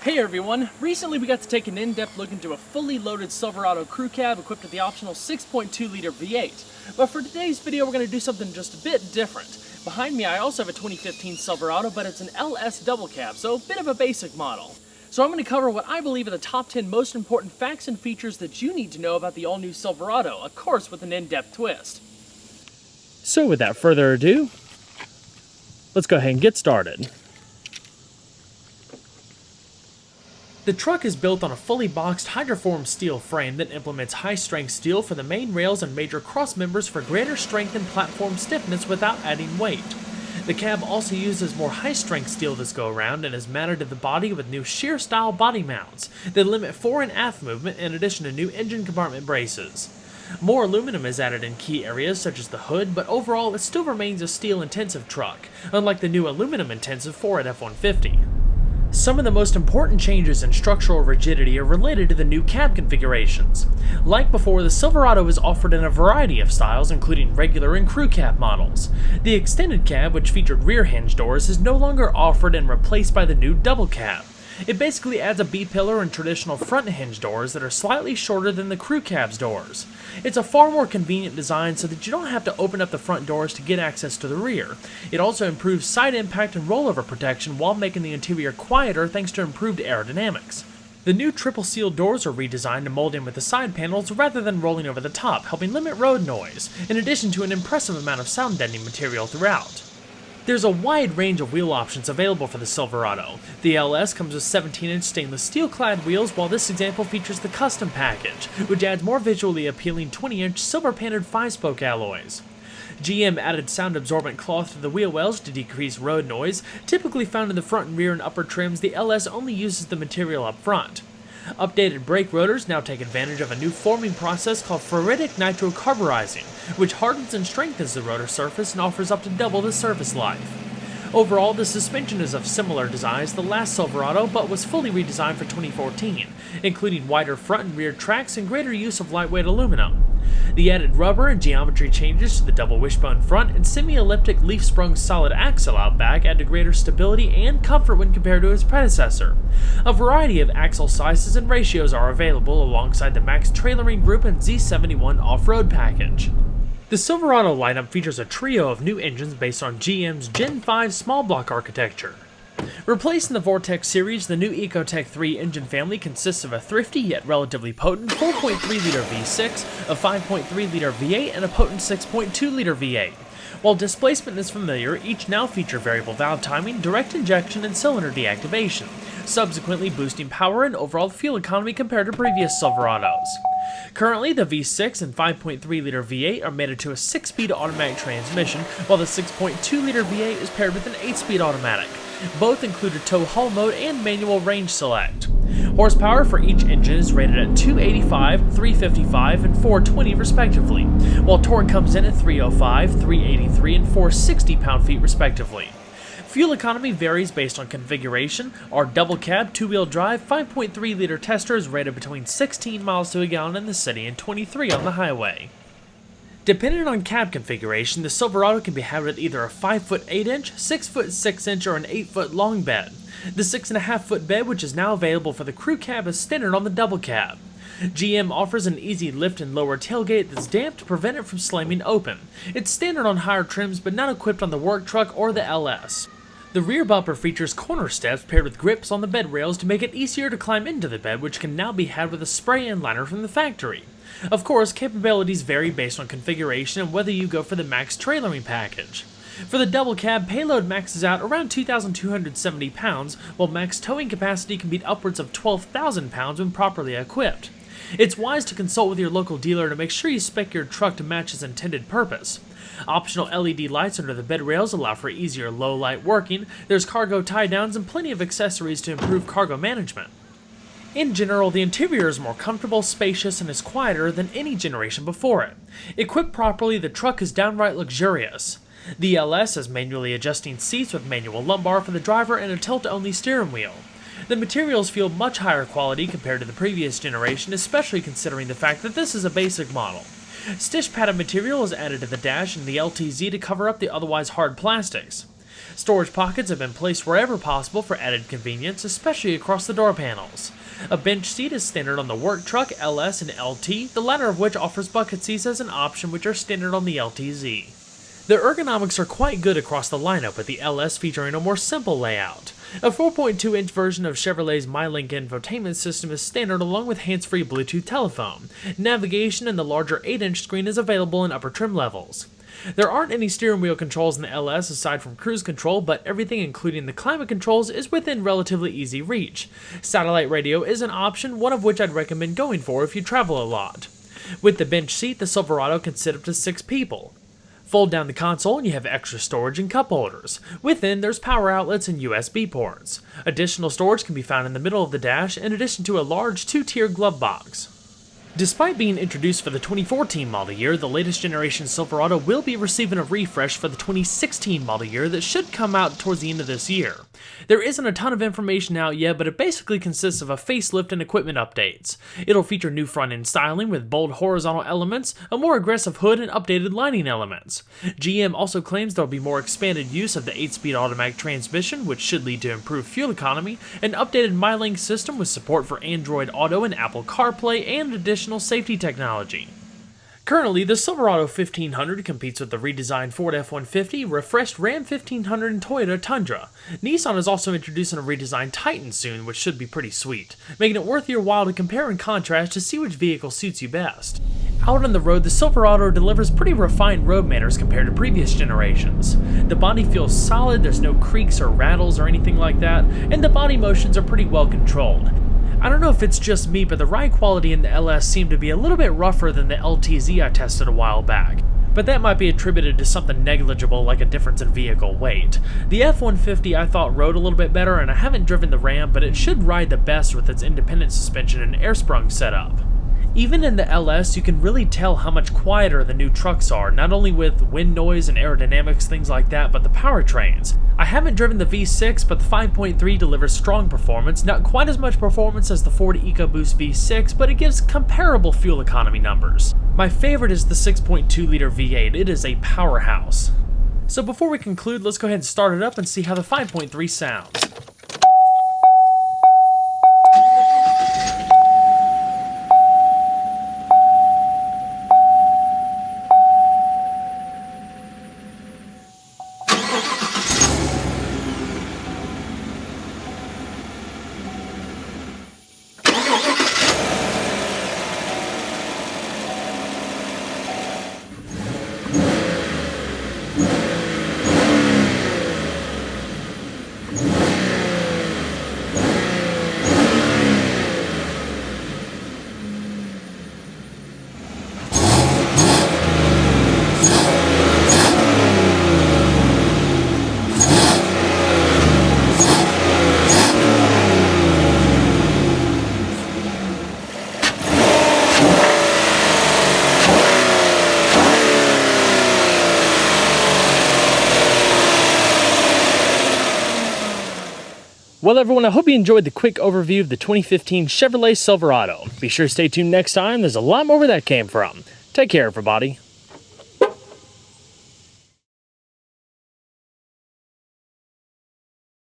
Hey everyone! Recently we got to take an in-depth look into a fully loaded Silverado crew cab equipped with the optional 6.2 liter V8. But for today's video we're going to do something just a bit different. Behind me I also have a 2015 Silverado, but it's an LS double cab, so a bit of a basic model. So I'm going to cover what I believe are the top 10 most important facts and features that you need to know about the all-new Silverado, of course with an in-depth twist. So without further ado, let's go ahead and get started. The truck is built on a fully boxed hydroformed steel frame that implements high-strength steel for the main rails and major cross members for greater strength and platform stiffness without adding weight. The cab also uses more high-strength steel this go-around and is mounted to the body with new shear-style body mounts that limit fore and aft movement in addition to new engine compartment braces. More aluminum is added in key areas such as the hood, but overall it still remains a steel-intensive truck, unlike the new aluminum-intensive Ford F-150. Some of the most important changes in structural rigidity are related to the new cab configurations. Like before, the Silverado is offered in a variety of styles, including regular and crew cab models. The extended cab, which featured rear hinge doors, is no longer offered and replaced by the new double cab. It basically adds a B-pillar and traditional front hinge doors that are slightly shorter than the crew cab's doors. It's a far more convenient design so that you don't have to open up the front doors to get access to the rear. It also improves side impact and rollover protection while making the interior quieter thanks to improved aerodynamics. The new triple seal doors are redesigned to mold in with the side panels rather than rolling over the top, helping limit road noise, in addition to an impressive amount of sound deadening material throughout. There's a wide range of wheel options available for the Silverado. The LS comes with 17-inch stainless steel-clad wheels, while this example features the custom package, which adds more visually appealing 20-inch silver-painted 5-spoke alloys. GM added sound-absorbent cloth to the wheel wells to decrease road noise. Typically found in the front and rear and upper trims, the LS only uses the material up front. Updated brake rotors now take advantage of a new forming process called ferritic nitrocarburizing, which hardens and strengthens the rotor surface and offers up to double the service life. Overall, the suspension is of similar design as the last Silverado, but was fully redesigned for 2014, including wider front and rear tracks and greater use of lightweight aluminum. The added rubber and geometry changes to the double wishbone front and semi-elliptic leaf-sprung solid axle out back add to greater stability and comfort when compared to its predecessor. A variety of axle sizes and ratios are available alongside the Max Trailering Group and Z71 off-road package. The Silverado lineup features a trio of new engines based on GM's Gen 5 small block architecture. Replacing the Vortex series, the new Ecotec 3 engine family consists of a thrifty yet relatively potent 4.3-liter V6, a 5.3-liter V8, and a potent 6.2-liter V8. While displacement is familiar, each now feature variable valve timing, direct injection, and cylinder deactivation, subsequently boosting power and overall fuel economy compared to previous Silverados. Currently, the V6 and 5.3-liter V8 are mated to a 6-speed automatic transmission, while the 6.2-liter V8 is paired with an 8-speed automatic. Both include a tow-haul mode and manual range select. Horsepower for each engine is rated at 285, 355, and 420 respectively, while torque comes in at 305, 383, and 460 pound-feet respectively. Fuel economy varies based on configuration. Our double cab, two-wheel drive, 5.3-liter tester is rated between 16 miles to a gallon in the city and 23 on the highway. Depending on cab configuration, the Silverado can be had with either a 5'8" 6'6", or an 8-foot long bed. The 6.5-foot bed, which is now available for the crew cab, is standard on the double cab. GM offers an easy lift and lower tailgate that's damped to prevent it from slamming open. It's standard on higher trims, but not equipped on the work truck or the LS. The rear bumper features corner steps paired with grips on the bed rails to make it easier to climb into the bed, which can now be had with a spray-in liner from the factory. Of course, capabilities vary based on configuration and whether you go for the Max Trailering package. For the double cab, payload maxes out around 2,270 pounds, while max towing capacity can be upwards of 12,000 pounds when properly equipped. It's wise to consult with your local dealer to make sure you spec your truck to match its intended purpose. Optional LED lights under the bed rails allow for easier low-light working. There's cargo tie-downs and plenty of accessories to improve cargo management. In general, the interior is more comfortable, spacious, and is quieter than any generation before it. Equipped properly, the truck is downright luxurious. The LS has manually adjusting seats with manual lumbar for the driver and a tilt-only steering wheel. The materials feel much higher quality compared to the previous generation, especially considering the fact that this is a basic model. Stitch padded material is added to the dash and the LTZ to cover up the otherwise hard plastics. Storage pockets have been placed wherever possible for added convenience, especially across the door panels. A bench seat is standard on the work truck, LS, and LT, the latter of which offers bucket seats as an option, which are standard on the LTZ. The ergonomics are quite good across the lineup, with the LS featuring a more simple layout. A 4.2-inch version of Chevrolet's MyLink infotainment system is standard along with hands-free Bluetooth telephone. Navigation and the larger 8-inch screen is available in upper trim levels. There aren't any steering wheel controls in the LS aside from cruise control, but everything including the climate controls is within relatively easy reach. Satellite radio is an option, one of which I'd recommend going for if you travel a lot. With the bench seat, the Silverado can sit up to 6 people. Fold down the console and you have extra storage and cup holders. Within, there's power outlets and USB ports. Additional storage can be found in the middle of the dash, in addition to a large 2-tier glove box. Despite being introduced for the 2014 model year, the latest generation Silverado will be receiving a refresh for the 2016 model year that should come out towards the end of this year. There isn't a ton of information out yet, but it basically consists of a facelift and equipment updates. It'll feature new front-end styling with bold horizontal elements, a more aggressive hood, and updated lighting elements. GM also claims there'll be more expanded use of the 8-speed automatic transmission, which should lead to improved fuel economy, an updated MyLink system with support for Android Auto and Apple CarPlay, and additional safety technology. Currently, the Silverado 1500 competes with the redesigned Ford F-150, refreshed Ram 1500, and Toyota Tundra. Nissan is also introducing a redesigned Titan soon, which should be pretty sweet, making it worth your while to compare and contrast to see which vehicle suits you best. Out on the road, the Silverado delivers pretty refined road manners compared to previous generations. The body feels solid, there's no creaks or rattles or anything like that, and the body motions are pretty well controlled. I don't know if it's just me, but the ride quality in the LS seemed to be a little bit rougher than the LTZ I tested a while back. But that might be attributed to something negligible like a difference in vehicle weight. The F-150 I thought rode a little bit better, and I haven't driven the Ram, but it should ride the best with its independent suspension and air-sprung setup. Even in the LS, you can really tell how much quieter the new trucks are, not only with wind noise and aerodynamics, things like that, but the powertrains. I haven't driven the V6, but the 5.3 delivers strong performance, not quite as much performance as the Ford EcoBoost V6, but it gives comparable fuel economy numbers. My favorite is the 6.2-liter V8, it is a powerhouse. So before we conclude, let's go ahead and start it up and see how the 5.3 sounds. Well everyone, I hope you enjoyed the quick overview of the 2015 Chevrolet Silverado. Be sure to stay tuned next time, there's a lot more where that came from. Take care everybody.